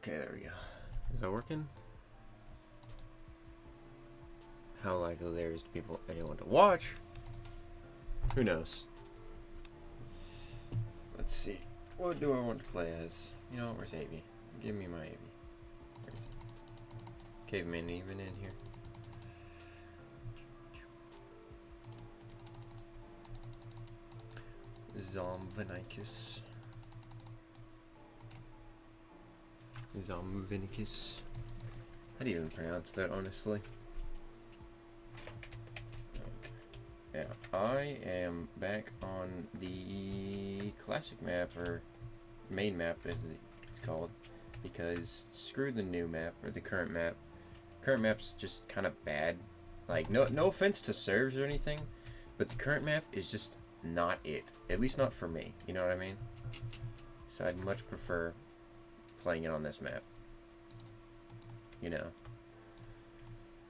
Okay, there we go. Is that working? How likely there is to anyone to watch? Who knows? Let's see. What do I want to play as? You know, where's Avy? Give me my Avy. Where's he? Caveman even in here? Zomvanicus. Zomvanicus. How do you even pronounce that, honestly? Okay. Yeah, I am back on the classic map, or main map as it's called, because screw the new map, or the current map. Current map's just kind of bad. Like, no offense to servers or anything, but the current map is just not it. At least not for me, you know what I mean? So I'd much prefer playing it on this map. You know.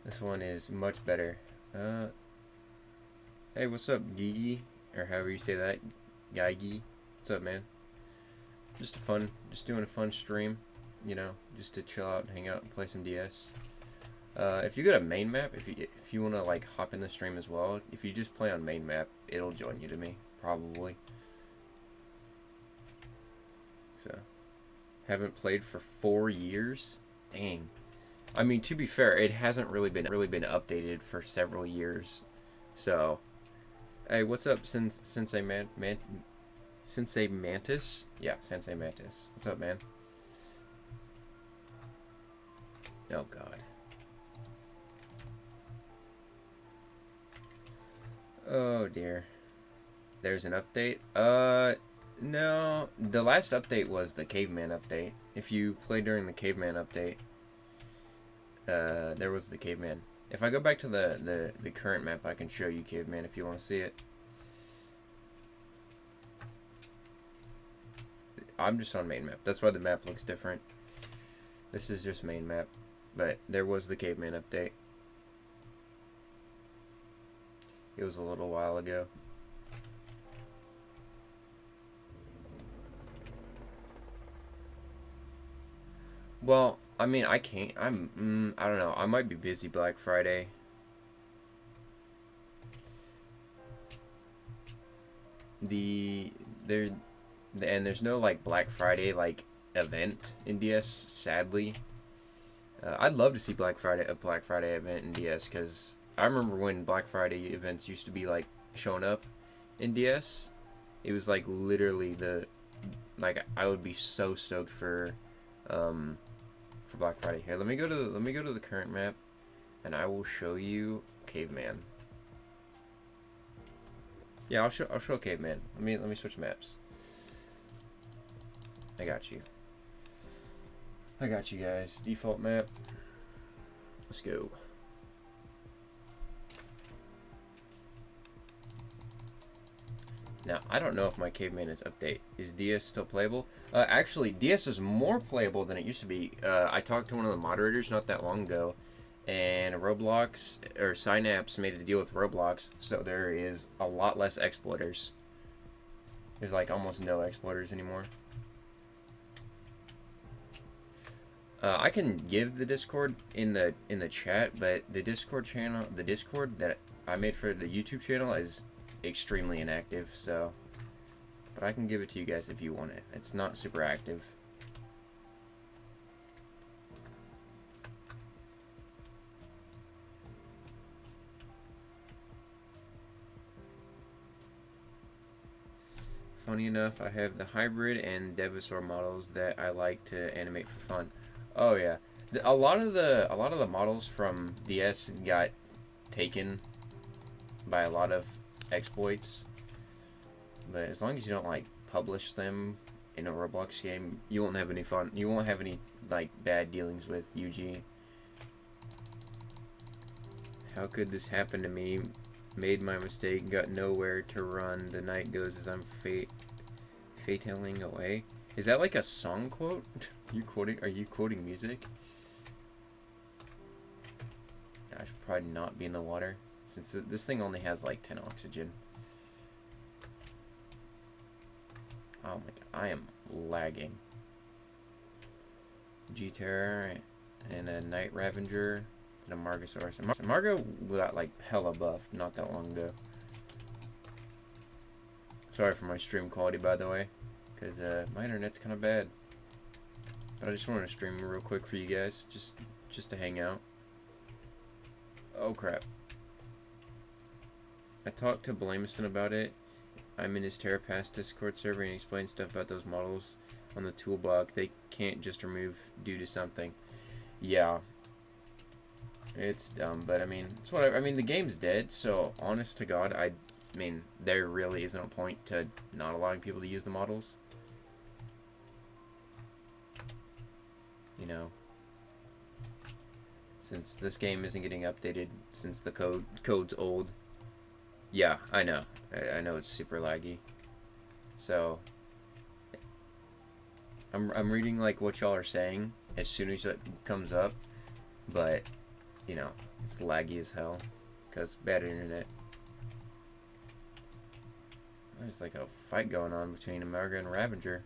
This one is much better. Hey, what's up, Gigi? Or however you say that. Gigi. What's up, man? Just doing a fun stream. You know, just to chill out and hang out and play some DS. If you go to main map, if you want to like hop in the stream as well, if you just play on main map, it'll join you to me, probably. So, haven't played for 4 years? Dang. I mean, to be fair, it hasn't really been updated for several years. So, hey, what's up, Sensei Sensei Mantis? Yeah, Sensei Mantis. What's up, man? Oh God. Oh dear. There's an update? No. The last update was the Caveman update. If you play during the Caveman update, there was the Caveman. If I go back to the current map, I can show you Caveman if you want to see it. I'm just on main map. That's why the map looks different. This is just main map. But there was the Caveman update. It was a little while ago. Well, I mean, I can't. I don't know. I might be busy Black Friday. There's no like Black Friday like event in DS, sadly. I'd love to see a Black Friday event in DS, because I remember when Black Friday events used to be like showing up in DS. It was like literally I would be so stoked for Black Friday. Here, let me go to the current map, and I will show you Caveman. Yeah, I'll show Caveman. Let me switch maps. I got you. I got you guys. Default map. Let's go. Now, I don't know if my Caveman is update. Is DS still playable? Actually, DS is more playable than it used to be. I talked to one of the moderators not that long ago, and Roblox, or Synapse, made a deal with Roblox, so there is a lot less exploiters. There's like almost no exploiters anymore. I can give the Discord in the chat, but the Discord that I made for the YouTube channel is extremely inactive, so, but I can give it to you guys if you want it. It's not super active. Funny enough, I have the hybrid and Dinosaur models that I like to animate for fun. Oh yeah, a lot of the models from DS got taken by a lot of exploits, but as long as you don't like publish them in a Roblox game, you won't have any fun. You won't have any like bad dealings with UG. How could this happen to me? Made my mistake, got nowhere to run. The night goes as I'm fataling away. Is that like a song quote? Are you quoting music? I should probably not be in the water, since this thing only has like 10 oxygen. Oh my god, I am lagging. G-Terror, and a Night Ravenger, and a Margosaurus. Margo got like hella buffed not that long ago. Sorry for my stream quality, by the way, because my internet's kind of bad. But I just wanted to stream real quick for you guys, just to hang out. Oh crap! I talked to Blamison about it. I'm in his TerraPass Discord server and he explains stuff about those models on the toolbox. They can't just remove due to something. Yeah. It's dumb, but I mean, it's whatever. I mean, the game's dead, so honest to God, I mean, there really isn't a point to not allowing people to use the models. You know, since this game isn't getting updated, since the code's old. Yeah, I know. I know it's super laggy. So I'm reading like what y'all are saying as soon as it comes up, but you know, it's laggy as hell because bad internet. There's like a fight going on between Amarga and Ravenger.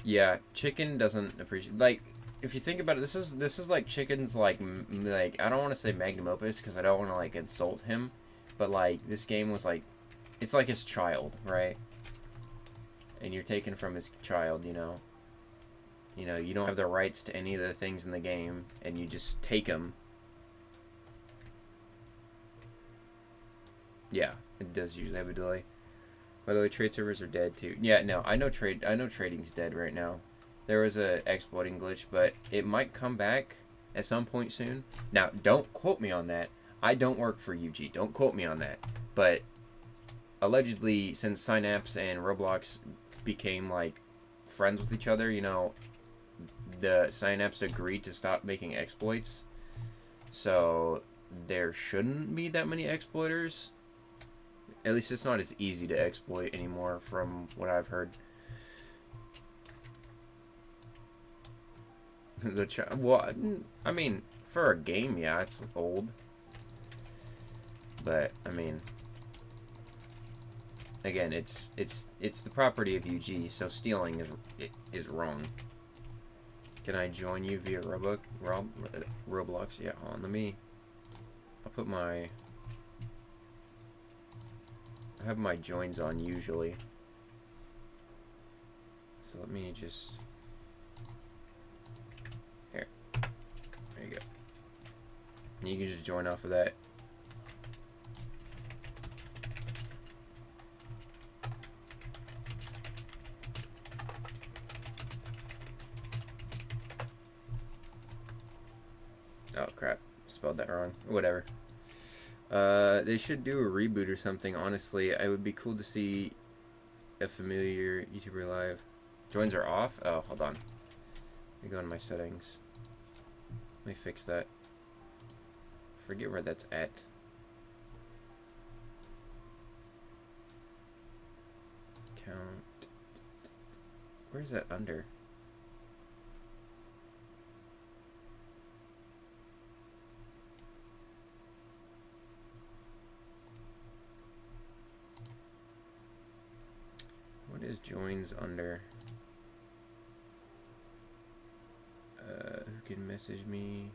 Yeah, chicken doesn't appreciate, like, if you think about it, this is like chicken's like I don't want to say magnum opus because I don't want to like insult him, but like this game was like, it's like his child, right? And you're taken from his child, you know. You know, you don't have the rights to any of the things in the game, and you just take them. Yeah, it does usually have a delay. By the way, trade servers are dead too. Yeah, no, I know trading's dead right now. There was a exploiting glitch, but it might come back at some point soon. Now, don't quote me on that. I don't work for UG. Don't quote me on that. But allegedly, since Synapse and Roblox became like friends with each other, you know, the Synapse agreed to stop making exploits. So there shouldn't be that many exploiters. At least it's not as easy to exploit anymore from what I've heard. Well, I mean, for a game, yeah, it's old. But I mean, again, it's the property of UG, so stealing is wrong. Can I join you via Roblox? Yeah, hold on, I'll put my, I have my joins on usually. So let me just, here, there you go. And you can just join off of that. Oh crap, spelled that wrong. Whatever. They should do a reboot or something, honestly. It would be cool to see a familiar YouTuber live. Joins are off? Oh, hold on. Let me go into my settings. Let me fix that. Forget where that's at. Count. Where's that under? What is joins under? Who can message me?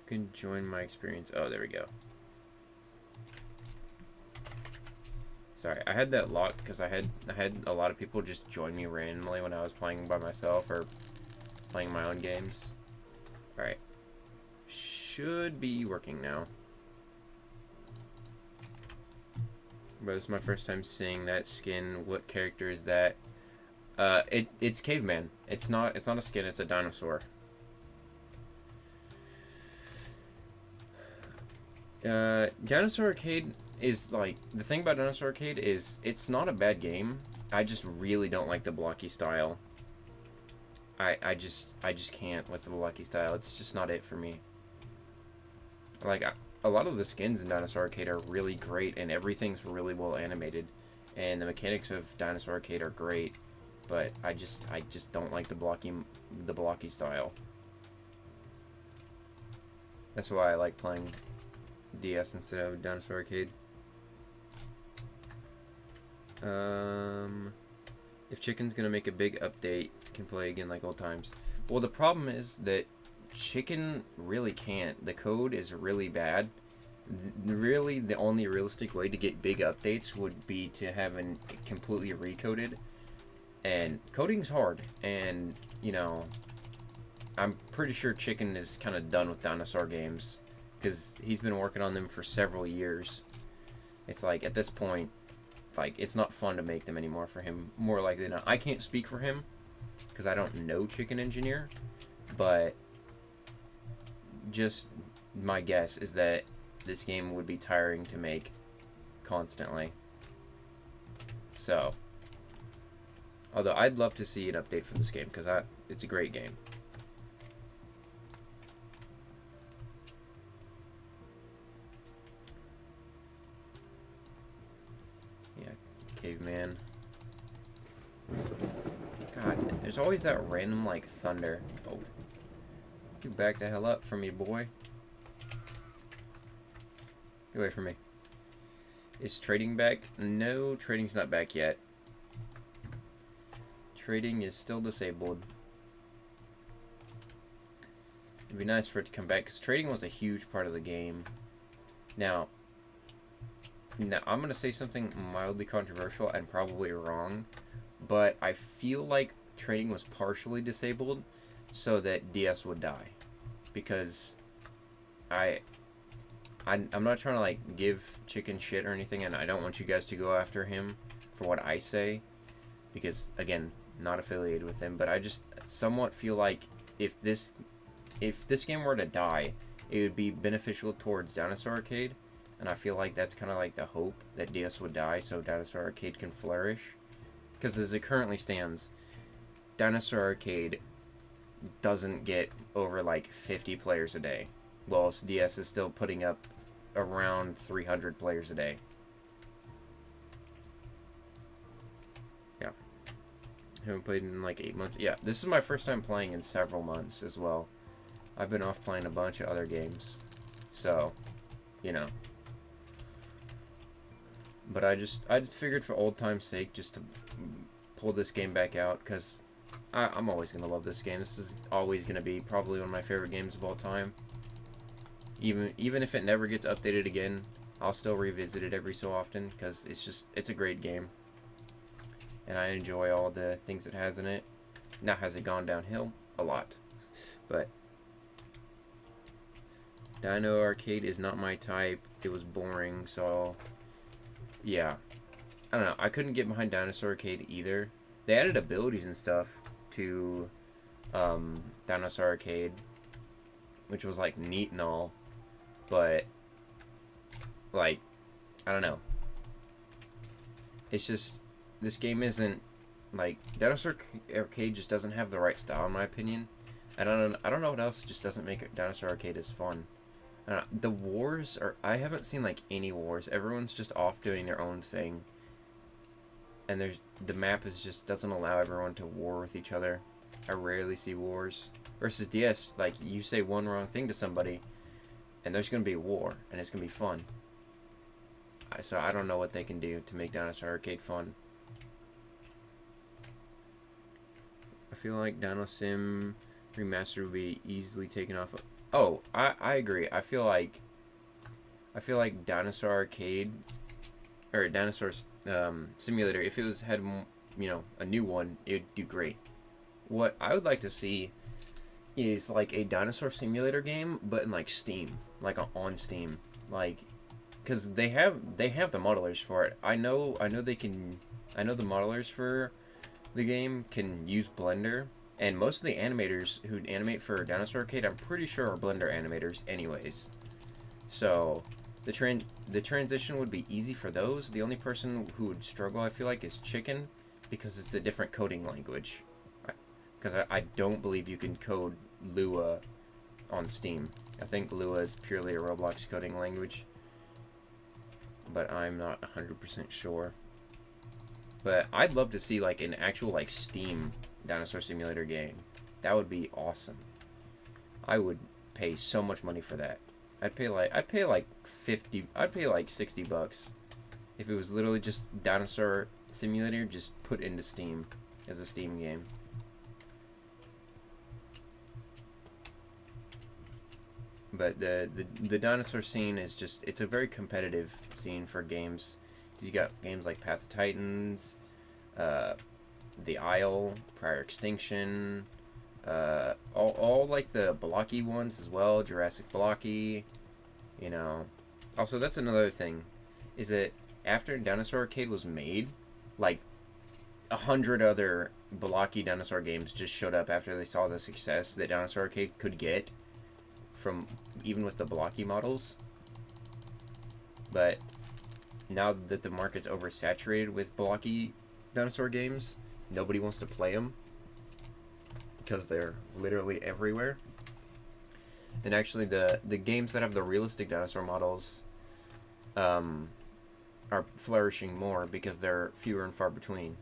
Who can join my experience? Oh, there we go. Sorry, I had that locked because I had a lot of people just join me randomly when I was playing by myself or playing my own games. Alright. Should be working now. But it's my first time seeing that skin. What character is that? It's Caveman. It's not a skin, it's a dinosaur. Dinosaur Arcade is like, the thing about Dinosaur Arcade is it's not a bad game. I just really don't like the blocky style. I just can't with the blocky style. It's just not it for me. Like, a lot of the skins in Dinosaur Arcade are really great, and everything's really well animated, and the mechanics of Dinosaur Arcade are great, but I just don't like the blocky style. That's why I like playing DS instead of Dinosaur Arcade. If Chicken's gonna make a big update, can play again like old times. Well, the problem is that Chicken really can't. The code is really bad. Really, the only realistic way to get big updates would be to have it completely recoded. And coding's hard. And, you know, I'm pretty sure Chicken is kind of done with dinosaur games. Because he's been working on them for several years. It's like, at this point, like, it's not fun to make them anymore for him. More likely than not. I can't speak for him. Because I don't know Chicken Engineer. But just my guess is that this game would be tiring to make constantly. So, although I'd love to see an update for this game because it's a great game. Yeah, caveman. God, there's always that random like thunder. Oh, you back the hell up from me, boy. Get away from me. Is trading back? No, trading's not back yet. Trading is still disabled. It'd be nice for it to come back, because trading was a huge part of the game. Now, I'm going to say something mildly controversial and probably wrong, but I feel like trading was partially disabled so that DS would die. Because I'm not trying to like give Chicken shit or anything, and I don't want you guys to go after him for what I say, because again, not affiliated with him. But I just somewhat feel like if this game were to die, it would be beneficial towards Dinosaur Arcade, and I feel like that's kind of like the hope that DS would die so Dinosaur Arcade can flourish. Because as it currently stands, Dinosaur Arcade doesn't get over like 50 players a day, whilst DS is still putting up around 300 players a day. Yeah. Haven't played in like 8 months. Yeah, this is my first time playing in several months as well. I've been off playing a bunch of other games. So, you know. But I figured for old time's sake just to pull this game back out, because I'm always going to love this game. This is always going to be probably one of my favorite games of all time. Even if it never gets updated again, I'll still revisit it every so often, because it's a great game. And I enjoy all the things it has in it. Now, has it gone downhill? A lot. But Dino Arcade is not my type. It was boring, so yeah. I don't know. I couldn't get behind Dinosaur Arcade either. They added abilities and stuff to Dinosaur Arcade, which was like neat and all, but like, I don't know. It's just, this game isn't like, Dinosaur Arcade just doesn't have the right style in my opinion. I don't know what else just doesn't make Dinosaur Arcade as fun. The wars are, I haven't seen like any wars. Everyone's just off doing their own thing. And the map just doesn't allow everyone to war with each other. I rarely see wars. Versus DS, like, you say one wrong thing to somebody, and there's going to be a war, and it's going to be fun. So I don't know what they can do to make Dinosaur Arcade fun. I feel like Dino Sim Remastered would be easily taken off of... Oh, I agree. I feel like Dinosaur Arcade, or Dinosaur Simulator, if it had, you know, a new one, it'd do great. What I would like to see is like a Dinosaur Simulator game, but in like Steam, like on Steam, like, because they have the modelers for it. I know the modelers for the game can use Blender, and most of the animators who animate for Dinosaur Arcade, I'm pretty sure are Blender animators anyways. So the transition would be easy for those. The only person who would struggle, I feel like, is Chicken, because it's a different coding language. Because I don't believe you can code Lua on Steam. I think Lua is purely a Roblox coding language, but I'm not 100% sure. But I'd love to see like an actual Steam Dinosaur Simulator game. That would be awesome. I would pay so much money for that. I'd pay like 50. I'd pay like $60 if it was literally just Dinosaur Simulator just put into Steam as a Steam game. But the dinosaur scene is just, it's a very competitive scene for games. You got games like Path of Titans, The Isle, Prior Extinction, all like the blocky ones as well, Jurassic Blocky, you know. Also, that's another thing, is that after Dinosaur Arcade was made, like 100 other blocky dinosaur games just showed up after they saw the success that Dinosaur Arcade could get from even with the blocky models. But now that the market's oversaturated with blocky dinosaur games, nobody wants to play them because they're literally everywhere. And actually, the games that have the realistic dinosaur models are flourishing more because they're fewer and far between.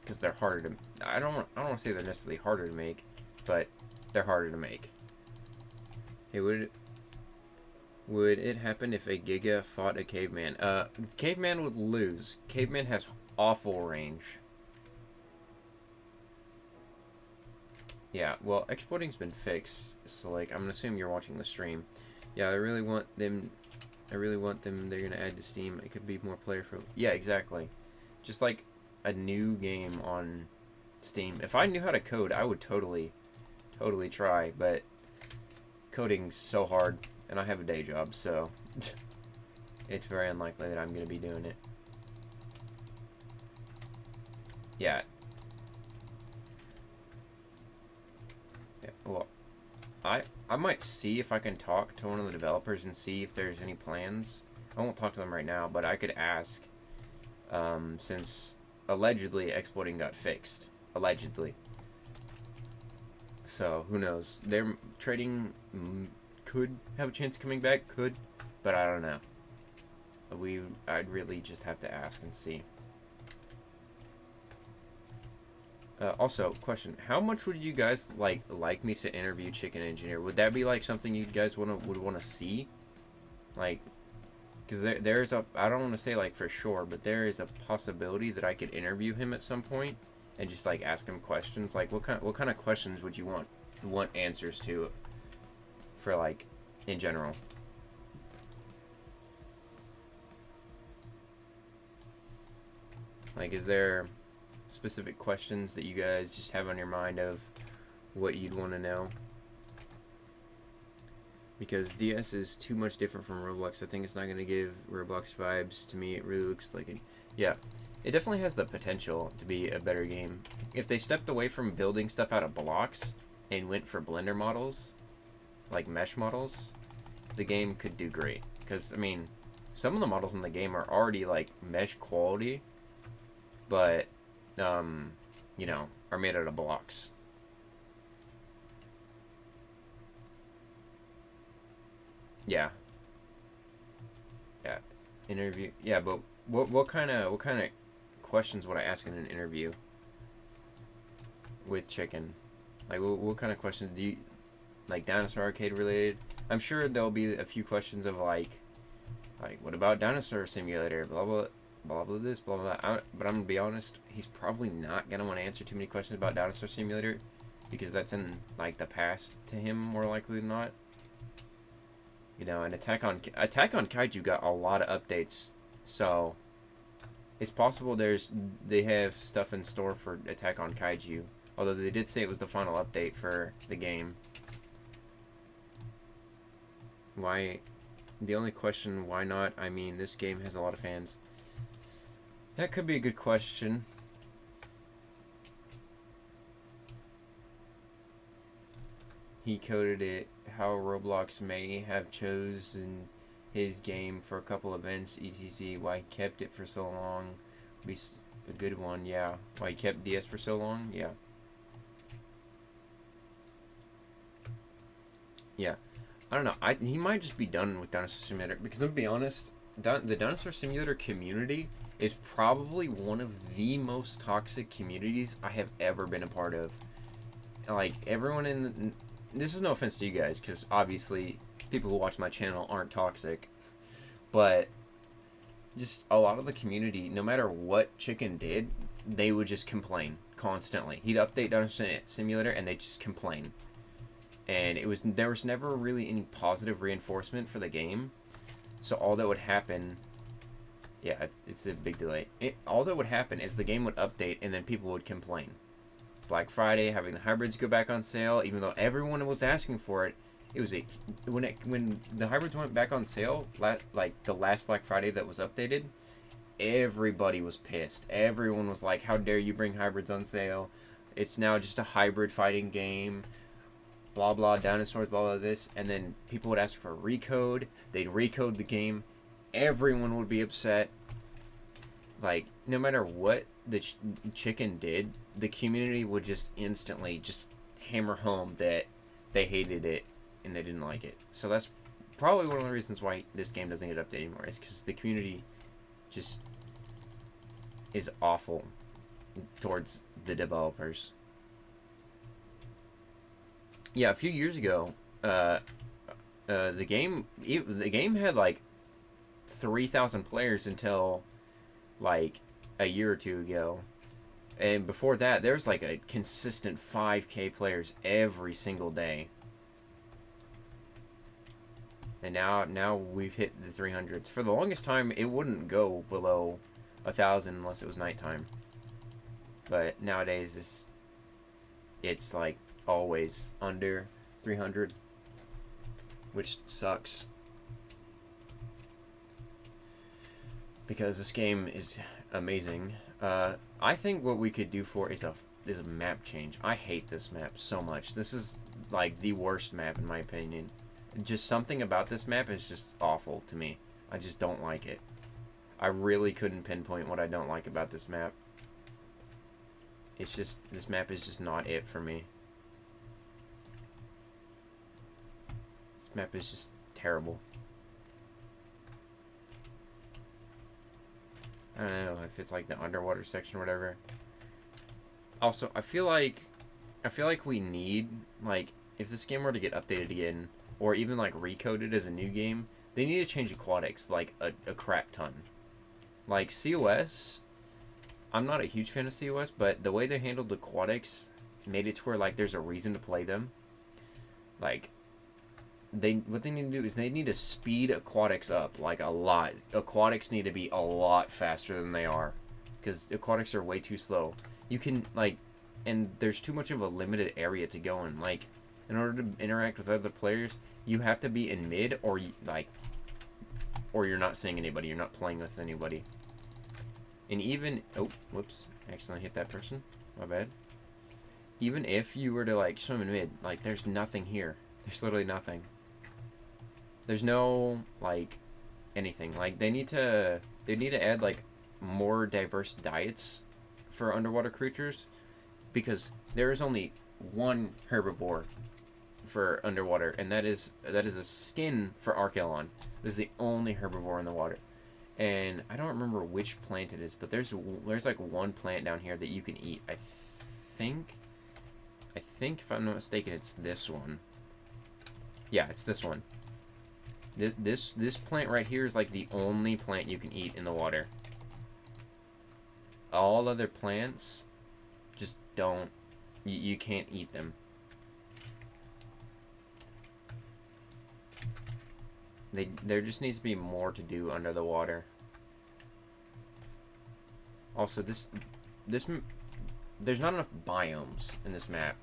Because they're harder to. I don't want to say they're necessarily harder to make, but they're harder to make. Hey, would it happen if a Giga fought a caveman? Caveman would lose. Caveman has awful range. Yeah, well, exporting's been fixed. So, like, I'm gonna assume you're watching the stream. Yeah, I really want them. They're gonna add to Steam. It could be more player for. Yeah, exactly. Just like a new game on Steam. If I knew how to code, I would totally try. But coding's so hard, and I have a day job, so it's very unlikely that I'm gonna be doing it. Yeah. Well, I might see if I can talk to one of the developers and see if there's any plans. I won't talk to them right now, but I could ask, since allegedly exporting got fixed. Allegedly. So, who knows? Their trading could have a chance of coming back, but I don't know. I'd really just have to ask and see. Also, question: how much would you guys like me to interview Chicken Engineer? Would that be like something you guys would want to see? Like, because there's a, I don't want to say like for sure, but there is a possibility that I could interview him at some point and just like ask him questions. Like, what kind of questions would you want answers to? For like, in general. Like, is there specific questions that you guys just have on your mind of what you'd want to know? Because DS is too much different from Roblox. I think it's not going to give Roblox vibes to me. It really looks like it. Yeah, it definitely has the potential to be a better game. If they stepped away from building stuff out of blocks and went for Blender models, like mesh models, the game could do great. Because, I mean, some of the models in the game are already like mesh quality, but you know, are made out of blocks. Yeah. Yeah. Interview. Yeah, but what kind of questions would I ask in an interview with Chicken? Like, what kind of questions do you like? Dinosaur Arcade related? I'm sure there'll be a few questions of like what about Dinosaur Simulator? Blah blah. Blah blah this, blah blah. But I'm gonna be honest, he's probably not gonna want to answer too many questions about Dinosaur Simulator because that's in like the past to him, more likely than not. You know, and Attack on Kaiju got a lot of updates, so it's possible they have stuff in store for Attack on Kaiju. Although they did say it was the final update for the game. Why? The only question, why not? I mean, this game has a lot of fans. That could be a good question. He coded it. How Roblox may have chosen his game for a couple events, etc. Why he kept it for so long. Be a good one, yeah. Why he kept DS for so long, yeah. Yeah. I don't know. He might just be done with Dinosaur Simulator because, I'm gonna be honest, the Dinosaur Simulator community is probably one of the most toxic communities I have ever been a part of. Like, everyone in this is no offense to you guys, because obviously people who watch my channel aren't toxic, but just a lot of the community, no matter what Chicken did, they would just complain constantly. He'd update Dinosaur Simulator and they'd just complain. And there was never really any positive reinforcement for the game. So all that would happen, yeah, it's a big delay. All that would happen is the game would update and then people would complain. Black Friday, having the hybrids go back on sale, even though everyone was asking for it. It was when the hybrids went back on sale, like the last Black Friday that was updated, everybody was pissed. Everyone was like, "How dare you bring hybrids on sale? It's now just a hybrid fighting game." Blah blah dinosaurs, blah blah this, and then people would ask for a recode. They'd recode the game. Everyone would be upset. Like, no matter what the Chicken did, the community would just instantly just hammer home that they hated it and they didn't like it. So that's probably one of the reasons why this game doesn't get updated anymore. Is because the community just is awful towards the developers. Yeah, a few years ago, the game had like 3,000 players until like a year or two ago, and before that, there was like a consistent 5K players every single day. And now we've hit the 300s. For the longest time, it wouldn't go below 1,000 unless it was nighttime. But nowadays, it's like always under 300, which sucks because this game is amazing. I think what we could do for is a map change. I hate this map so much. This is like the worst map in my opinion. Just something about this map is just awful to me. I just don't like it. I really couldn't pinpoint what I don't like about this map. It's just, this map is just not it for me. This map is just terrible. I don't know if it's like the underwater section or whatever. Also, I feel like we need, like, if this game were to get updated again, or even like recoded as a new game, they need to change aquatics like a crap ton. Like COS, I'm not a huge fan of COS, but the way they handled aquatics made it to where like there's a reason to play them. Like, what they need to do is they need to speed aquatics up like a lot. Aquatics need to be a lot faster than they are, because aquatics are way too slow. You can like, and there's too much of a limited area to go in. Like, in order to interact with other players, you have to be in mid, or or you're not seeing anybody. You're not playing with anybody. And even, oh, whoops, I accidentally hit that person. My bad. Even if you were to like swim in mid, like there's nothing here. There's literally nothing. There's no like anything. Like they need to add like more diverse diets for underwater creatures, because there is only one herbivore for underwater, and that is a skin for Archelon. It is the only herbivore in the water. And I don't remember which plant it is, but there's like one plant down here that you can eat. I think if I'm not mistaken, it's this one. Yeah, it's this one. This plant right here is like the only plant you can eat in the water. All other plants just don't. You can't eat them. There just needs to be more to do under the water. Also, there's not enough biomes in this map.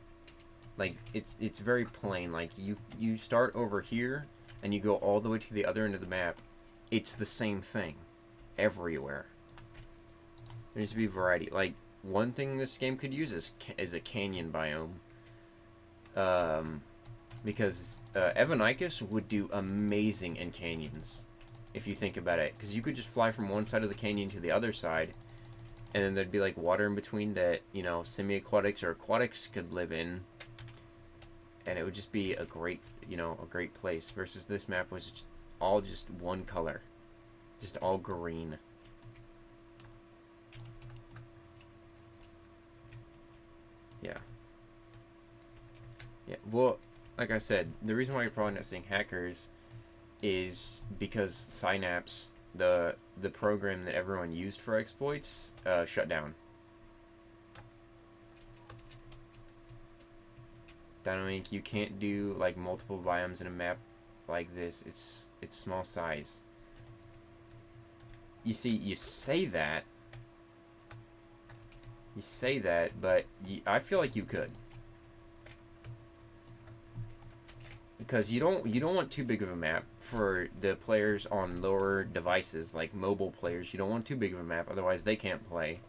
Like, it's very plain. Like, you start over here and you go all the way to the other end of the map. It's the same thing everywhere. There needs to be variety. Like, one thing this game could use is a canyon biome. Because Evanicus would do amazing in canyons, if you think about it. Because you could just fly from one side of the canyon to the other side, and then there'd be like water in between that, you know, semi-aquatics or aquatics could live in. And it would just be a great, you know, a great place. Versus this map was all just one color. Just all green. Yeah. Yeah, well, like I said, the reason why you're probably not seeing hackers is because Synapse, the program that everyone used for exploits, shut down. Dino Inc., you can't do like multiple biomes in a map like this. It's small size. You see, you say that, but I feel like you could, because you don't want too big of a map for the players on lower devices, like mobile players. You don't want too big of a map, otherwise they can't play.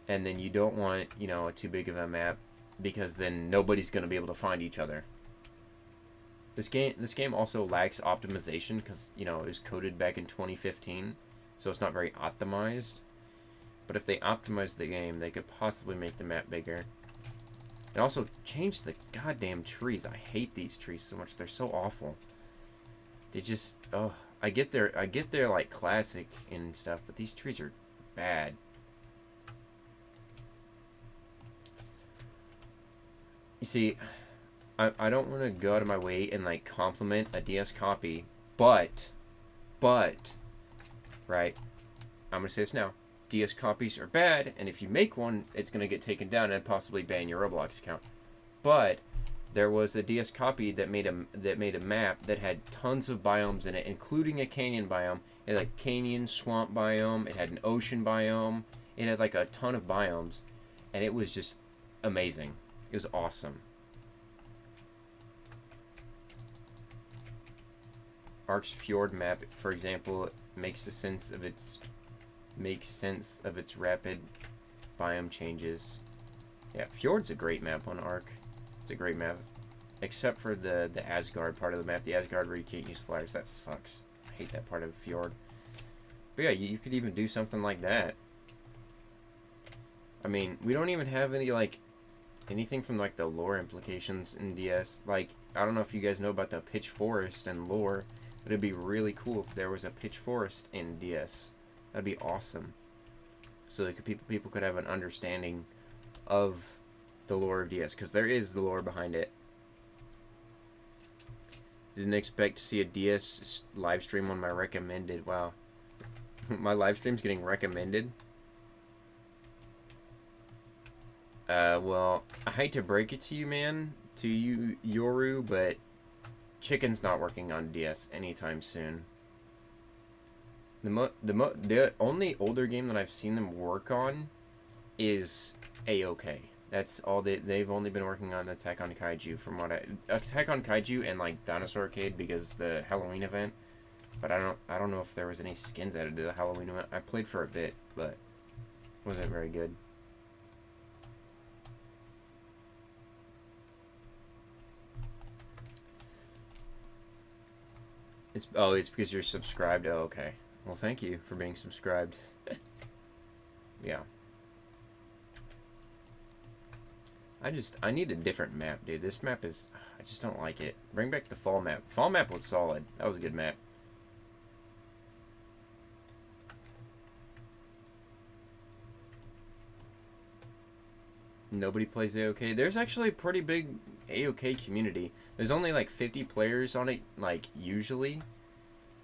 And then you don't want, you know, too big of a map, because then nobody's going to be able to find each other. This game also lacks optimization because, you know, it was coded back in 2015, so it's not very optimized. But if they optimize the game, they could possibly make the map bigger. And also change the goddamn trees. I hate these trees so much. They're so awful. They just, oh, I get their like classic and stuff, but these trees are bad. You see, I don't want to go out of my way and like compliment a DS copy, but, right, I'm gonna say this now. DS copies are bad, and if you make one, it's gonna get taken down and possibly ban your Roblox account. But there was a DS copy that made a map that had tons of biomes in it, including a canyon biome. It had like canyon, swamp biome. It had an ocean biome. It had like a ton of biomes, and it was just amazing. It was awesome. Ark's Fjord map, for example, makes sense of its rapid biome changes. Yeah, Fjord's a great map on Ark. It's a great map, except for the Asgard part of the map. The Asgard where you can't use flares. That sucks. I hate that part of Fjord. But yeah, you could even do something like that. I mean, we don't even have any like anything from like the lore implications in DS. Like, I don't know if you guys know about the Pitch Forest and lore, but it'd be really cool if there was a Pitch Forest in DS. That'd be awesome. So that people could have an understanding of the lore of DS, because there is the lore behind it. Didn't expect to see a DS live stream on my recommended. Wow. My live stream's getting recommended. Well, I hate to break it to you, man, to you, Yoru, but Chicken's not working on DS anytime soon. The only older game that I've seen them work on is AOK. That's all they've only been working on Attack on Kaiju, from what Attack on Kaiju and like Dinosaur Arcade, because the Halloween event. But I don't know if there was any skins added to the Halloween event. I played for a bit, but it wasn't very good. It's because you're subscribed. Oh, okay. Well, thank you for being subscribed. Yeah. I need a different map, dude. This map is, I just don't like it. Bring back the fall map. Fall map was solid. That was a good map. Nobody plays AOK. There's actually a pretty big AOK community. There's only like 50 players on it, like, usually,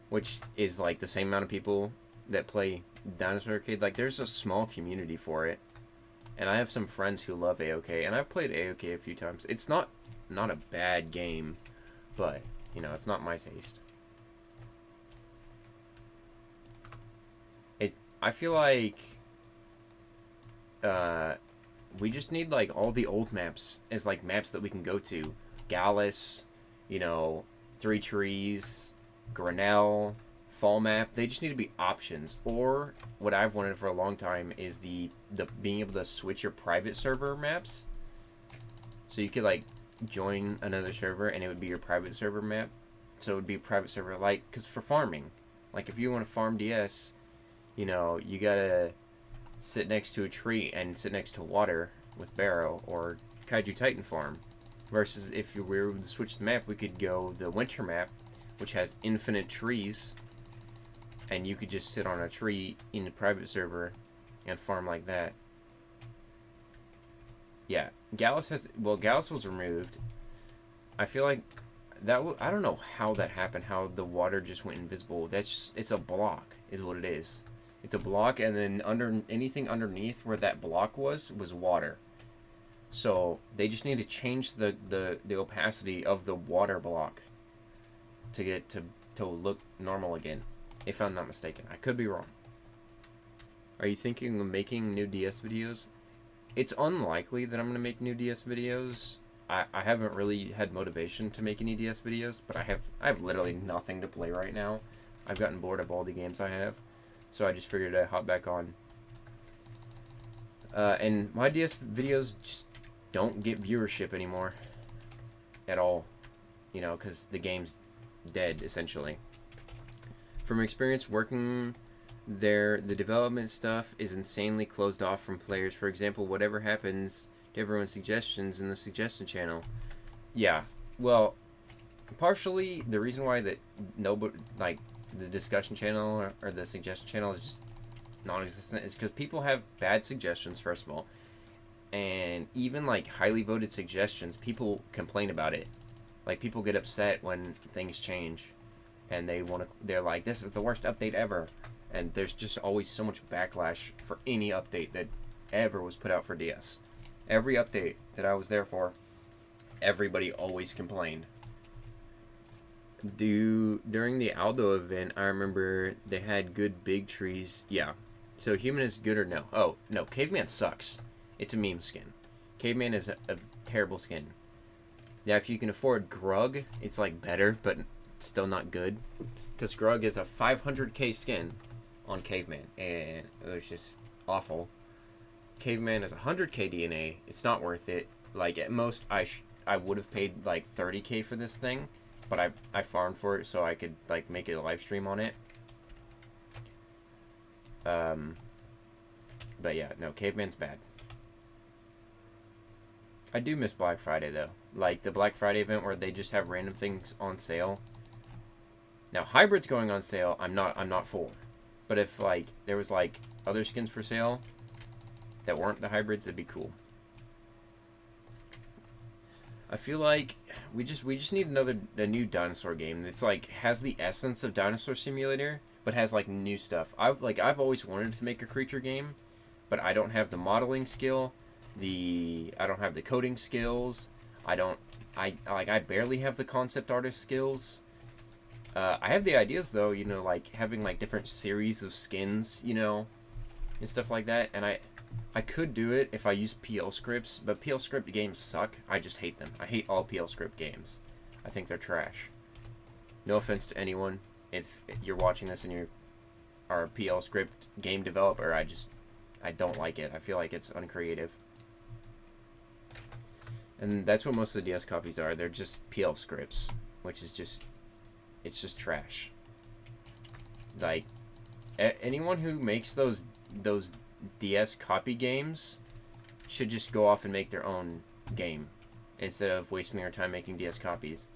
which is like the same amount of people that play Dinosaur Arcade. Like, there's a small community for it. And I have some friends who love AOK, and I've played AOK a few times. It's not a bad game, but, you know, it's not my taste. I feel like we just need like all the old maps as like maps that we can go to. Gallus, you know, Three Trees, Grinnell, Fall map. They just need to be options. Or what I've wanted for a long time is the being able to switch your private server maps. So you could like join another server and it would be your private server map. So it would be a private server, like, because for farming, like if you want to farm DS, you know, you gotta sit next to a tree and sit next to water with Barrow or Kaiju Titan Farm. Versus if you were to switch the map, we could go the winter map, which has infinite trees, and you could just sit on a tree in the private server and farm like that. Yeah, Gallus was removed. I feel like I don't know how that happened. How the water just went invisible. That's just it's a block, is what it is. It's a block, and then anything underneath where that block was water. So they just need to change the opacity of the water block to get to look normal again. If I'm not mistaken, I could be wrong. Are you thinking of making new DS videos? It's unlikely that I'm gonna make new DS videos. I haven't really had motivation to make any DS videos, but I have literally nothing to play right now. I've gotten bored of all the games I have, so I just figured I'd hop back on. And my DS videos just don't get viewership anymore at all, you know, because the game's dead essentially. From experience working there, the development stuff is insanely closed off from players. For example, whatever happens to everyone's suggestions in the suggestion channel. Yeah, well, partially the reason why that nobody, like, the discussion channel or the suggestion channel is just non-existent is because people have bad suggestions, first of all, and even like highly voted suggestions, people complain about it. Like, people get upset when things change, and they're like, this is the worst update ever. And there's just always so much backlash for any update that ever was put out for DS. Every update that I was there for, everybody always complained. During the Aldo event, I remember they had good big trees. Yeah. So human is good or no? Oh, no. Caveman sucks. It's a meme skin. Caveman is a terrible skin. Yeah, if you can afford Grug, it's like better, but still not good. Because Grug is a 500k skin on Caveman, and it was just awful. Caveman is 100k DNA. It's not worth it. Like, at most, I would have paid like 30k for this thing, but I farmed for it so I could like make it a live stream on it. But yeah, no, Caveman's bad. I do miss Black Friday though. Like the Black Friday event where they just have random things on sale. Now Hybrid's going on sale. I'm not for. But if like there was like other skins for sale that weren't the hybrids, it'd be cool. I feel like we just need a new dinosaur game that's like has the essence of Dinosaur Simulator but has like new stuff. I've always wanted to make a creature game, but I don't have the modeling skill. I don't have the coding skills. I barely have the concept artist skills. I have the ideas though, you know, like having like different series of skins, you know, and stuff like that. And I could do it if I use PL scripts, but PL script games suck. I just hate them. I hate all PL script games. I think they're trash. No offense to anyone if you're watching this and you are a PL script game developer. I don't like it. I feel like it's uncreative. And that's what most of the DS copies are. They're just PL scripts, which is just, it's just trash. Like, anyone who makes those DS copy games should just go off and make their own game instead of wasting their time making DS copies.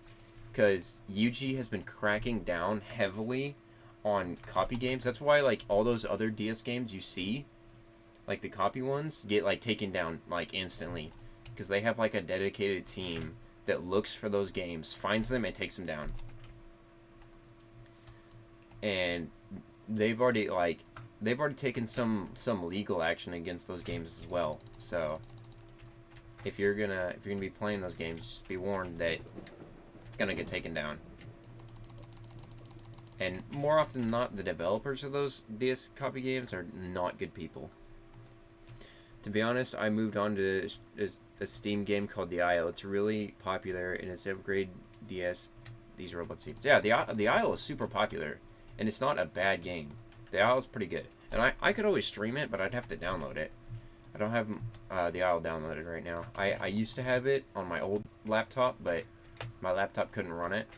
Because UG has been cracking down heavily on copy games. That's why, like, all those other DS games you see, like the copy ones, get like taken down like instantly. Because they have like a dedicated team that looks for those games, finds them, and takes them down. And they've already taken some legal action against those games as well. So if you're gonna be playing those games, just be warned that it's gonna get taken down. And more often than not, the developers of those DS copy games are not good people. To be honest, I moved on to a Steam game called The Isle. It's really popular, and it's upgrade DS. These Roblox games. Yeah, The Isle is super popular, and it's not a bad game. The Isle is pretty good, and I could always stream it, but I'd have to download it. I don't have The Isle downloaded right now. I used to have it on my old laptop, but my laptop couldn't run it.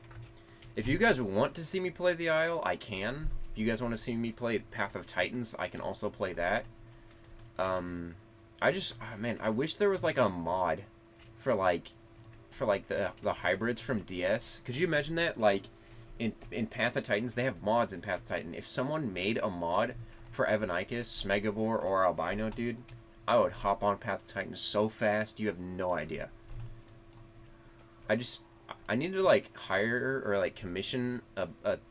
If you guys want to see me play The Isle, I can. If you guys want to see me play Path of Titans, I can also play that. Man, I wish there was like a mod for the hybrids from DS. Could you imagine that? Like in Path of Titans, they have mods in Path of Titan. If someone made a mod for Evanicus, Megavore, or Albino, dude, I would hop on Path of Titan so fast, you have no idea. I need to like hire or like commission a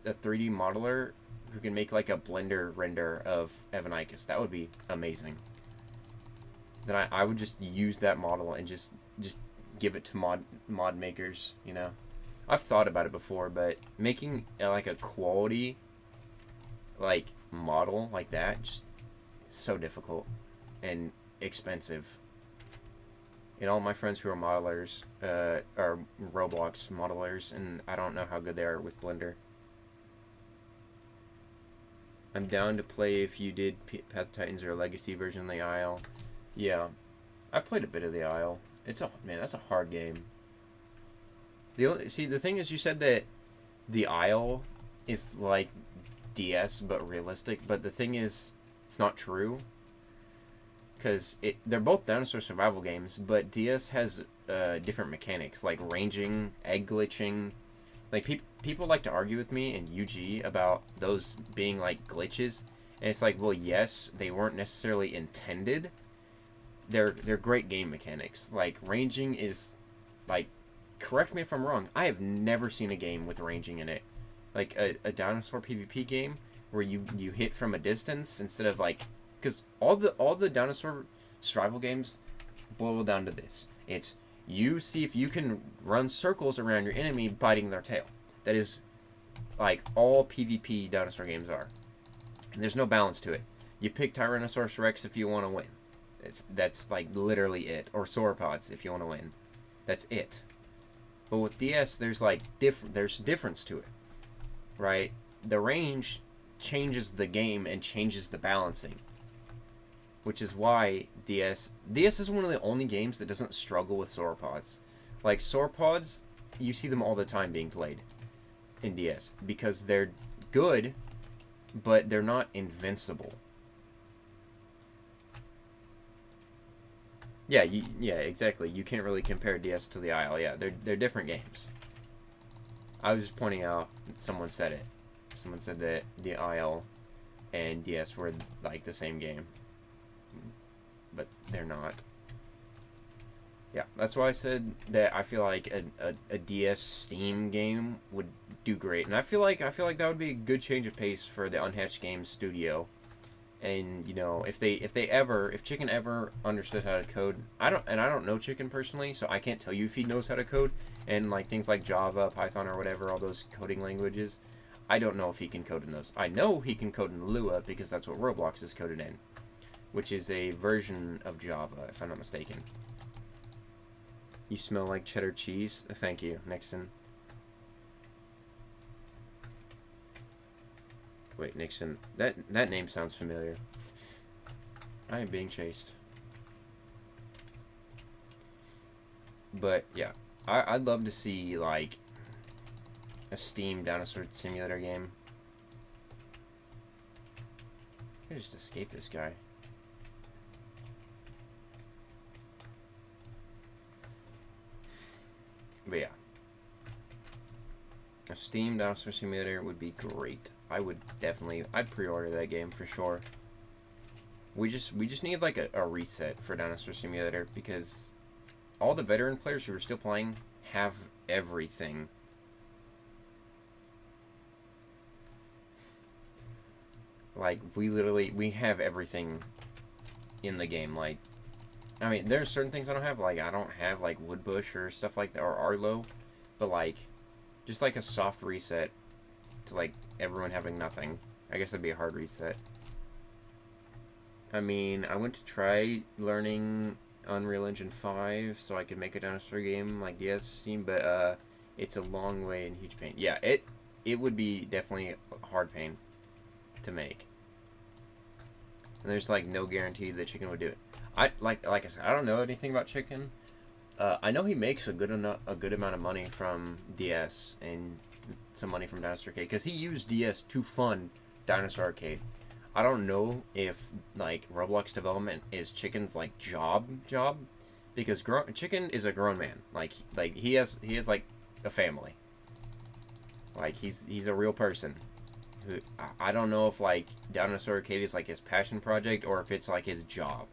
3D modeler who can make like a Blender render of Evanicus. That would be amazing. Then I would just use that model and just give it to mod makers. You know, I've thought about it before, but making like a quality like model like that just so difficult and expensive. And all my friends who are modelers are Roblox modelers, and I don't know how good they are with Blender. I'm down to play if you did Path of Titans or a Legacy version of the Isle. Yeah, I played a bit of the Isle. It's a man, that's a hard game. The thing is, you said that the Isle is like DS but realistic, but the thing is, it's not true. Because they're both dinosaur survival games, but DS has different mechanics, like ranging, egg glitching. Like, people like to argue with me in UG about those being, like, glitches. And it's like, well, yes, they weren't necessarily intended. They're great game mechanics. Like, ranging is, like, correct me if I'm wrong, I have never seen a game with ranging in it. Like, a dinosaur PvP game where you hit from a distance instead of, like... Because all the dinosaur survival games boil down to this. It's you see if you can run circles around your enemy biting their tail. That is like all PvP dinosaur games are. And there's no balance to it. You pick Tyrannosaurus Rex if you want to win. That's like literally it. Or sauropods if you want to win. That's it. But with DS there's like there's difference to it. Right? The range changes the game and changes the balancing. Which is why DS is one of the only games that doesn't struggle with sauropods. Like, sauropods, you see them all the time being played in DS. Because they're good, but they're not invincible. Yeah, yeah, exactly. You can't really compare DS to the Isle. Yeah, they're different games. I was just pointing out, someone said it. Someone said that the Isle and DS were, like, the same game. But they're not. Yeah, that's why I said that I feel like a DS Steam game would do great, and I feel like that would be a good change of pace for the Unhatched Games studio. And you know, if Chicken ever understood how to code, I don't know Chicken personally, so I can't tell you if he knows how to code, and like things like Java, Python, or whatever, all those coding languages. I don't know if he can code in those. I know he can code in Lua because that's what Roblox is coded in, which is a version of Java, if I'm not mistaken. You smell like cheddar cheese? Thank you, Nixon. Wait, Nixon. That name sounds familiar. I am being chased. But, yeah. I'd love to see, like, a Steam Dinosaur Simulator game. I just escape this guy. But yeah, a Steam Dinosaur Simulator would be great. I'd pre-order that game for sure. We just need like a reset for Dinosaur Simulator because all the veteran players who are still playing have everything. Like, we have everything in the game. Like, I mean, there's certain things I don't have. Like, I don't have, like, Woodbush or stuff like that, or Arlo. But, like, just, like, a soft reset to, like, everyone having nothing. I guess that'd be a hard reset. I mean, I went to try learning Unreal Engine 5 so I could make a dinosaur game like DS Steam, but, it's a long way and huge pain. Yeah, it would be definitely a hard pain to make. And there's, like, no guarantee that Chicken would do it. Like I said, I don't know anything about Chicken. I know he makes a good amount of money from DS and some money from Dinosaur Arcade because he used DS to fund Dinosaur Arcade. I don't know if like Roblox development is Chicken's like job because Chicken is a grown man. Like he has like a family. Like he's a real person. Who I don't know if like Dinosaur Arcade is like his passion project or if it's like his job.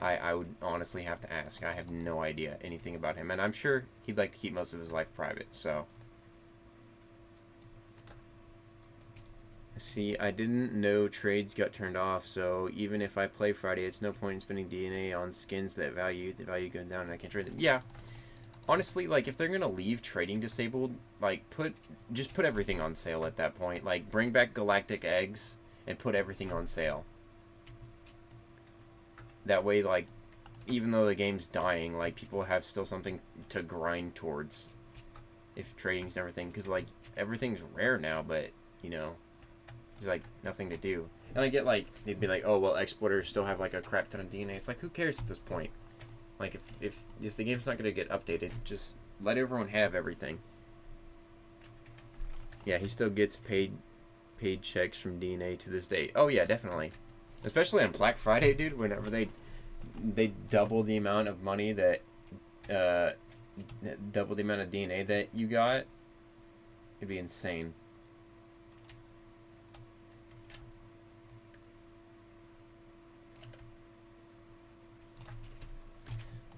I would honestly have to ask. I have no idea anything about him, and I'm sure he'd like to keep most of his life private, so. See, I didn't know trades got turned off, so even if I play Friday, it's no point in spending DNA on skins that the value going down and I can't trade them. Yeah. Honestly, like, if they're gonna leave trading disabled, like, just put everything on sale at that point. Like, bring back galactic eggs and put everything on sale. That way, like, even though the game's dying, like, people have still something to grind towards. If trading's and everything, because, like, everything's rare now, but, you know, there's, like, nothing to do. And I get, like, they'd be like, oh, well, exporters still have, like, a crap ton of DNA. It's like, who cares at this point? Like, if the game's not going to get updated, just let everyone have everything. Yeah, he still gets paid checks from DNA to this day. Oh, yeah, definitely. Especially on Black Friday, dude, whenever they double the amount of money that, double the amount of DNA that you got, it'd be insane.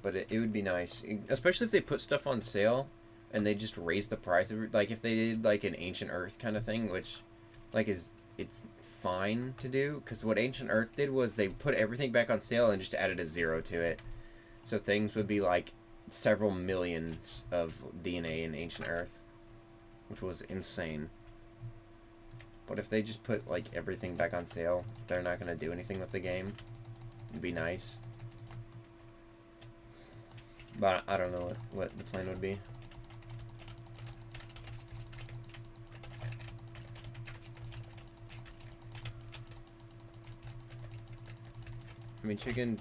But it would be nice, especially if they put stuff on sale and they just raise the price of it. Like if they did like an Ancient Earth kind of thing, which like it's fine to do, because what Ancient Earth did was they put everything back on sale and just added a 0 to it, so things would be like several millions of DNA in Ancient Earth, which was insane. But if they just put like everything back on sale, they're not gonna do anything with the game. It'd be nice. But I don't know what the plan would be. I mean, chicken...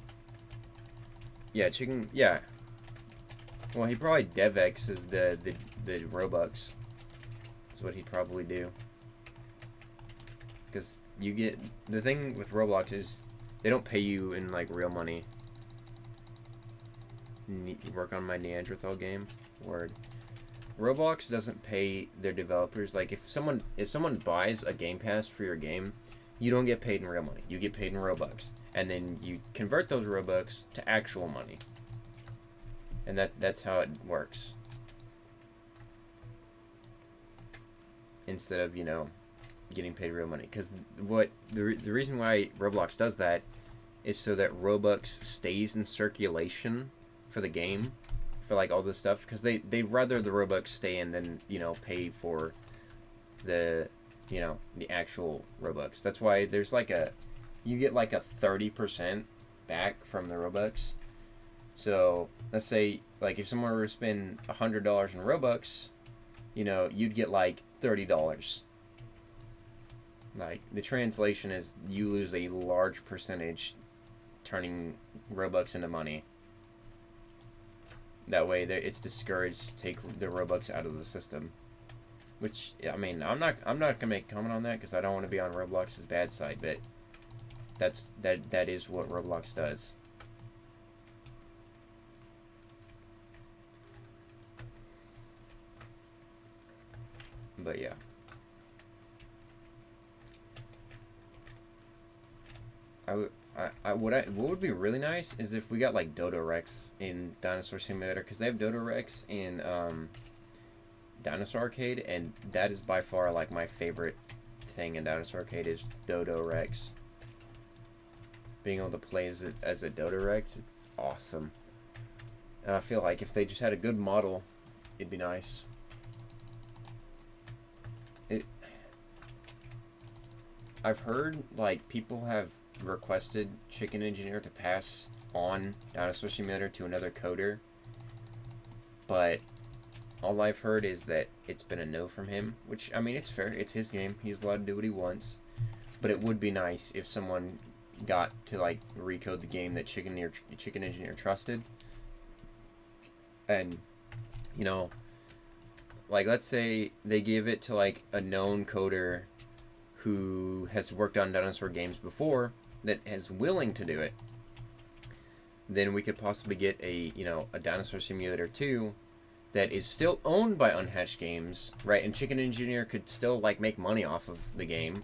Yeah, chicken... Yeah. Well, he probably DevX's the Robux. That's what he'd probably do. Because you get... The thing with Roblox is they don't pay you in, like, real money. Work on my Neanderthal game. Word. Roblox doesn't pay their developers. Like if someone buys a Game Pass for your game, you don't get paid in real money. You get paid in Robux, and then you convert those Robux to actual money. And that's how it works. Instead of, you know, getting paid real money. Because the reason why Roblox does that is so that Robux stays in circulation for the game, for like all this stuff, because they'd rather the Robux stay in than, you know, pay for the, you know, the actual Robux. That's why there's like you get like a 30% back from the Robux. So let's say like if someone were to spend $100 in Robux, you know, you'd get like $30. Like the translation is you lose a large percentage turning Robux into money. That way, it's discouraged to take the Robux out of the system. Which, I mean, I'm not gonna make a comment on that because I don't want to be on Roblox's bad side, but that is what Roblox does. But yeah. What would be really nice is if we got like Dodo Rex in Dinosaur Simulator, because they have Dodo Rex in Dinosaur Arcade, and that is by far like my favorite thing in Dinosaur Arcade is Dodo Rex. Being able to play as a Dodo Rex, it's awesome. And I feel like if they just had a good model, it'd be nice. I've heard like people have requested Chicken Engineer to pass on Dinosaur Simulator to another coder, but all I've heard is that it's been a no from him, which, I mean, it's fair. It's his game. He's allowed to do what he wants, but it would be nice if someone got to like recode the game that Chicken Engineer trusted. And, you know, like, let's say they give it to like a known coder who has worked on dinosaur games before, that is willing to do it, then we could possibly get a Dinosaur Simulator 2 that is still owned by Unhatched Games, right? And Chicken Engineer could still like make money off of the game,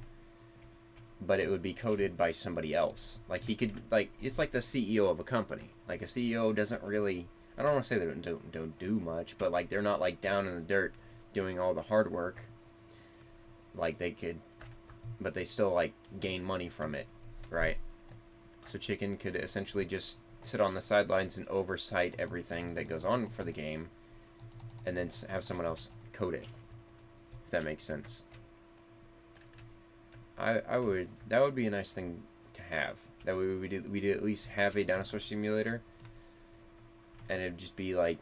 but it would be coded by somebody else. Like he could, like, it's like the CEO of a company. Like a CEO doesn't really, I don't want to say they don't do much, but like they're not like down in the dirt doing all the hard work. Like they could, but they still like gain money from it, right? So Chicken could essentially just sit on the sidelines and oversight everything that goes on for the game, and then have someone else code it. If that makes sense. That would be a nice thing to have. That way we'd at least have a Dinosaur Simulator, and it'd just be like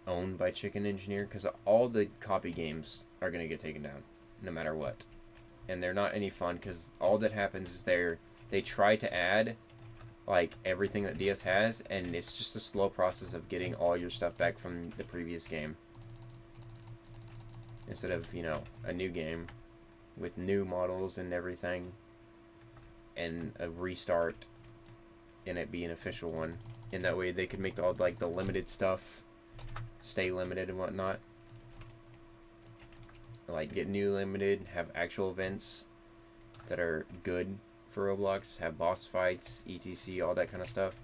owned by Chicken Engineer, because all the copy games are gonna get taken down, no matter what, and they're not any fun because all that happens is they try to add like everything that DS has, and it's just a slow process of getting all your stuff back from the previous game, instead of, you know, a new game with new models and everything, and a restart, and it be an official one. And that way they could make all like the limited stuff stay limited and whatnot. Like get new limited, have actual events that are good for Roblox, have boss fights, etc, all that kind of stuff.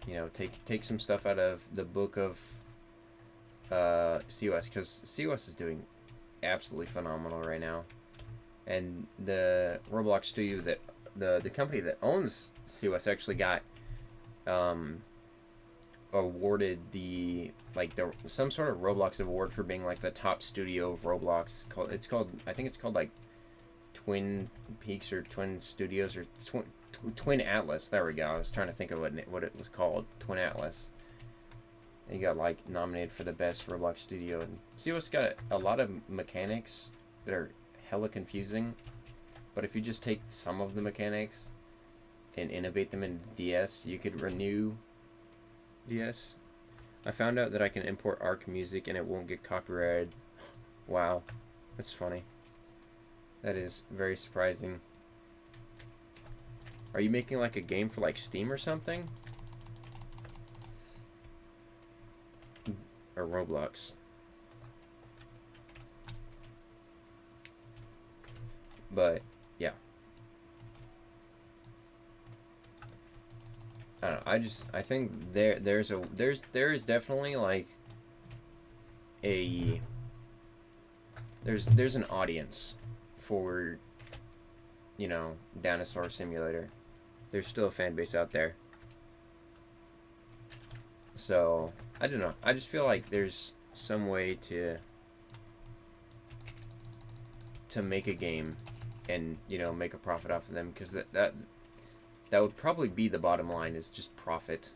You know, take some stuff out of the book of COS, because COS is doing absolutely phenomenal right now, and the Roblox studio that the company that owns COS actually got awarded some sort of Roblox award for being like the top studio of Roblox. I think it's called like Twin Peaks or Twin Studios or Twin Atlas. There we go. I was trying to think of what it was called. Twin Atlas. He got like nominated for the best Roblox studio. And COS got a lot of mechanics that are hella confusing, but if you just take some of the mechanics and innovate them into DS, you could renew DS. I found out that I can import ARC music and it won't get copyrighted. Wow, that's funny. That is very surprising. Are you making like a game for like Steam or something? Or Roblox? But yeah, I don't know. I think there is definitely like there's an audience for, you know, Dinosaur Simulator. There's still a fan base out there. So I don't know. I just feel like there's some way to make a game and, you know, make a profit off of them, because that would probably be the bottom line, is just profit.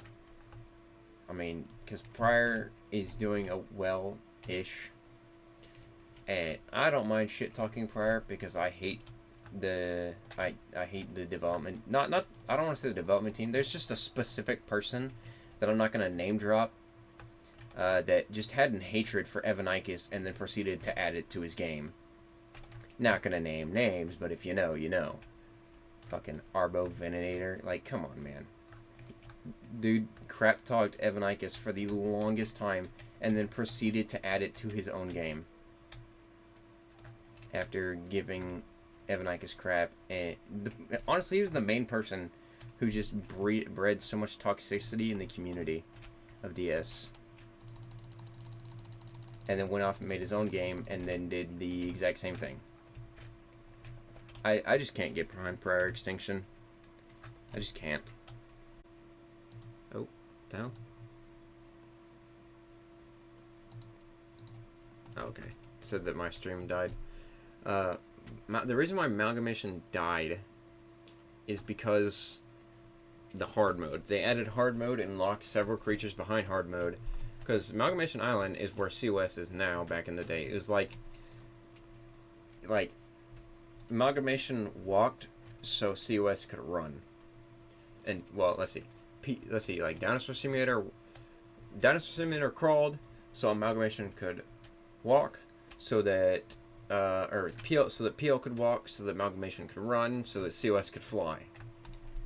I mean, because Prior is doing a well-ish, and I don't mind shit talking Prior because I hate the development. Not I don't want to say the development team. There's just a specific person that I'm not gonna name drop that just had an hatred for Evanikis and then proceeded to add it to his game. Not gonna name names, but if you know, you know. Fucking Arbo Venator. Like, come on, man. Dude crap talked Evanikis for the longest time and then proceeded to add it to his own game. After giving Evanikis crap. And honestly, he was the main person who just bred so much toxicity in the community of DS. And then went off and made his own game and then did the exact same thing. I just can't get behind Prior Extinction. I just can't. Oh, the hell? Okay. Said that my stream died. The reason why Amalgamation died is because the hard mode. They added hard mode and locked several creatures behind hard mode. Because Amalgamation Island is where COS is now. Back in the day, it was like Amalgamation walked so COS could run. And well, let's see. Like Dinosaur Simulator crawled so Amalgamation could walk, so that PL could walk, so that Amalgamation could run, so that COS could fly.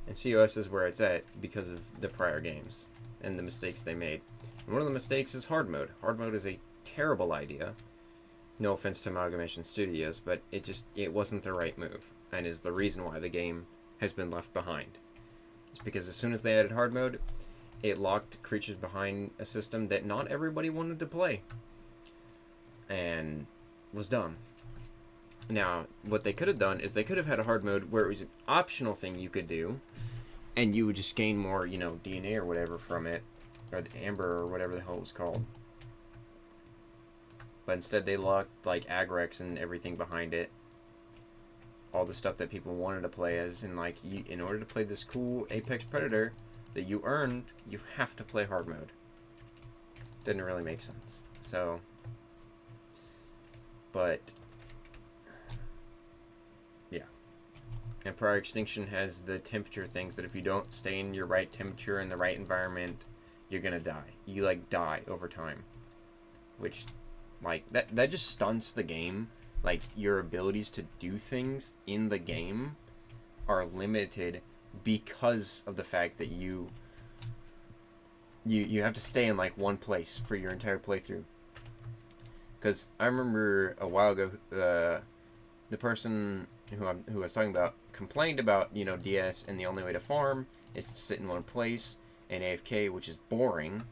And COS is where it's at because of the prior games and the mistakes they made. And one of the mistakes is hard mode. Hard mode is a terrible idea. No offense to Amalgamation Studios, but it wasn't the right move, and is the reason why the game has been left behind. It's because as soon as they added hard mode, it locked creatures behind a system that not everybody wanted to play, and was dumb. Now, what they could have done is they could have had a hard mode where it was an optional thing you could do, and you would just gain more, DNA or whatever from it, or the amber or whatever the hell it was called. But instead they locked like Agrex and everything behind it. All the stuff that people wanted to play as, and like in order to play this cool Apex Predator that you earned, you have to play hard mode. Didn't really make sense. So, but yeah. And Prior Extinction has the temperature things that if you don't stay in your right temperature and the right environment, you're gonna die. You like die over time, which like that just stunts the game. Like your abilities to do things in the game are limited because of the fact that you have to stay in like one place for your entire playthrough. Because I remember a while ago, the person who I was talking about complained about DS, and the only way to farm is to sit in one place and AFK, which is boring.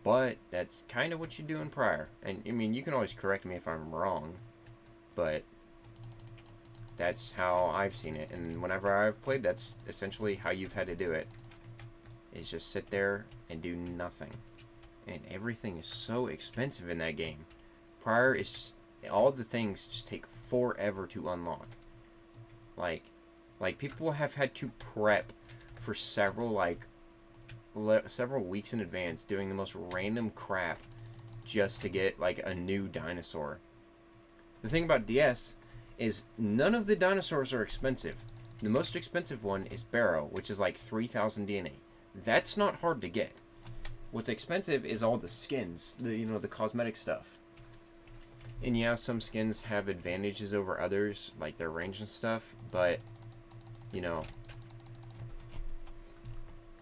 But that's kind of what you do in Prior. And, I mean, you can always correct me if I'm wrong. But that's how I've seen it. And whenever I've played, that's essentially how you've had to do it. Is just sit there and do nothing. And everything is so expensive in that game. Prior is just... all the things just take forever to unlock. Like people have had to prep for several weeks in advance doing the most random crap just to get like a new dinosaur. The thing about DS is none of the dinosaurs are expensive. The most expensive one is Barrow, which is like 3,000 DNA. That's not hard to get. What's expensive is all the skins, the cosmetic stuff. And yeah, some skins have advantages over others, like their range and stuff, but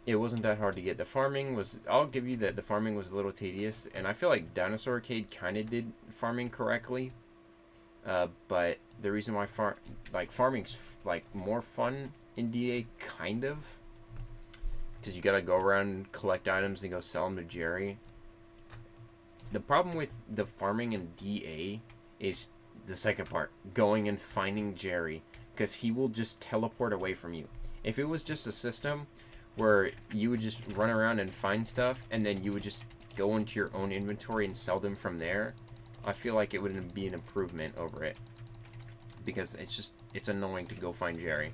it wasn't that hard to get. The farming was... I'll give you that the farming was a little tedious, and I feel like Dinosaur Arcade kind of did farming correctly. But the reason why farming's more fun in DA, kind of, because you gotta go around and collect items and go sell them to Jerry. The problem with the farming in DA is the second part, going and finding Jerry, because he will just teleport away from you. If it was just a system where you would just run around and find stuff, and then you would just go into your own inventory and sell them from there, I feel like it would be an improvement over it. Because it's annoying to go find Jerry.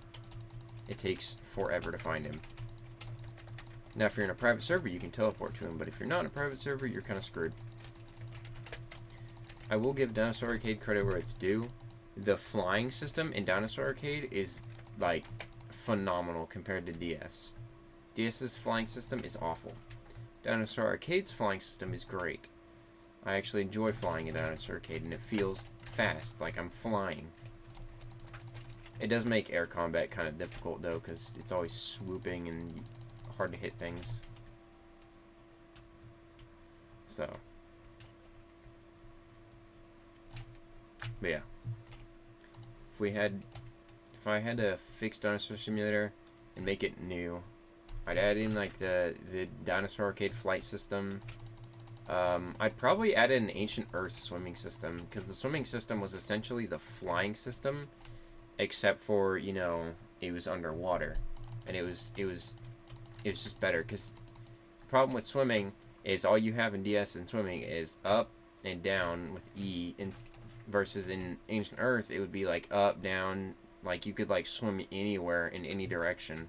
It takes forever to find him. Now, if you're in a private server, you can teleport to him, but if you're not in a private server, you're kind of screwed. I will give Dinosaur Arcade credit where it's due. The flying system in Dinosaur Arcade is, like, phenomenal compared to DS. DS's flying system is awful. Dinosaur Arcade's flying system is great. I actually enjoy flying in Dinosaur Arcade, and it feels fast, like I'm flying. It does make air combat kind of difficult, though, because it's always swooping and hard to hit things. So. But yeah. If I had to fix Dinosaur Simulator and make it new, I'd add in like the Dinosaur Arcade flight system. I'd probably add in an Ancient Earth swimming system, because the swimming system was essentially the flying system, except for it was underwater, and it was just better. Because the problem with swimming is all you have in DS and swimming is up and down with E, and versus in Ancient Earth it would be like up, down, like you could like swim anywhere in any direction.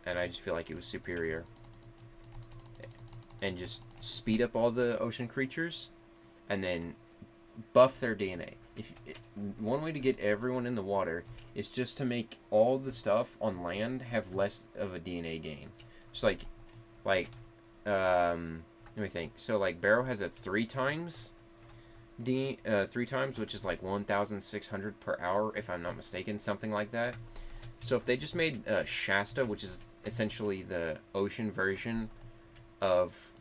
And I just feel like it was superior. And just speed up all the ocean creatures, and then buff their DNA. One way to get everyone in the water is just to make all the stuff on land have less of a DNA gain. Just like let me think. So like Barrow has a 3 times, which is like 1,600 per hour, if I'm not mistaken, something like that. So if they just made Shasta, which is essentially the ocean version of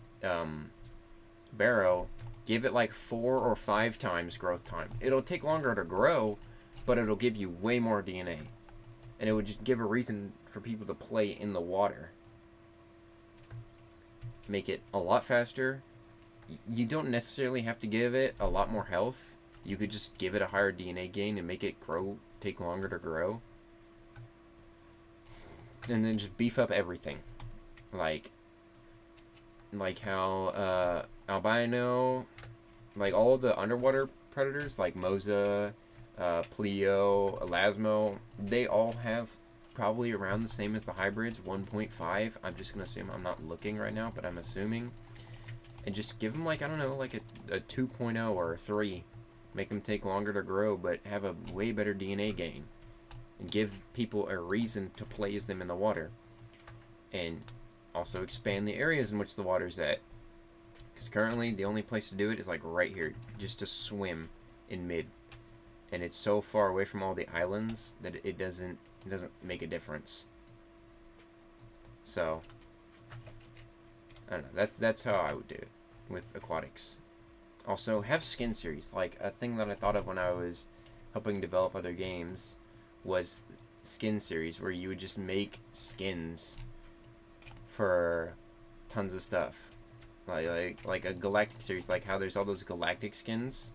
Barrow, Give it like 4 or 5 times growth time. It'll take longer to grow, but it'll give you way more DNA. And it would just give a reason for people to play in the water. Make it a lot faster. You don't necessarily have to give it a lot more health. You could just give it a higher DNA gain and make it grow, take longer to grow. And then just beef up everything. Like how albino, like all the underwater predators like Mosa, Pleo, Elasmo, they all have probably around the same as the hybrids, 1.5. I'm just going to assume, I'm not looking right now, but I'm assuming. And just give them, like, I don't know, like a 2.0 or a 3. Make them take longer to grow, but have a way better DNA gain. And give people a reason to place them in the water. And also expand the areas in which the water's at. Because currently, the only place to do it is, like, right here. Just to swim in mid. And it's so far away from all the islands that it doesn't make a difference. So, I don't know. That's how I would do it with aquatics. Also, have skin series. Like, a thing that I thought of when I was helping develop other games was skin series, where you would just make skins for tons of stuff. Like a galactic series, like how there's all those galactic skins.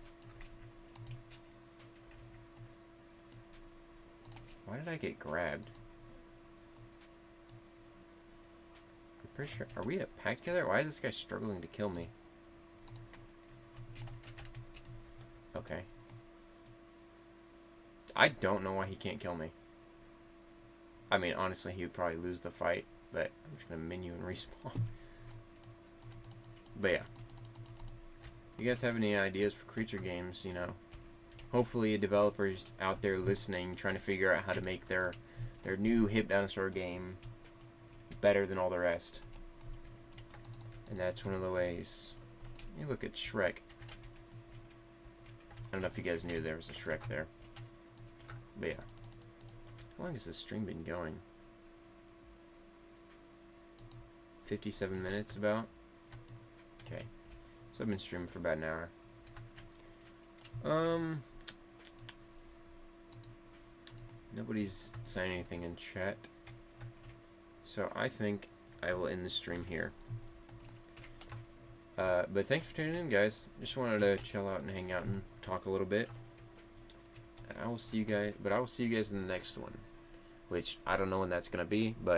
Why did I get grabbed? I'm pretty sure. Are we in a pack together? Why is this guy struggling to kill me? Okay. I don't know why he can't kill me. I mean, honestly, he would probably lose the fight, but I'm just gonna menu and respawn. But yeah. If you guys have any ideas for creature games, you know, hopefully developers out there listening, trying to figure out how to make their new hip dinosaur game better than all the rest. And that's one of the ways. You look at Shrek. I don't know if you guys knew there was a Shrek there. But yeah. How long has this stream been going? 57 minutes about? Okay. So I've been streaming for about an hour. Nobody's saying anything in chat. So I think I will end the stream here. But thanks for tuning in, guys. Just wanted to chill out and hang out and talk a little bit. And I will see you guys, but I will see you guys in the next one. Which I don't know when that's gonna be, but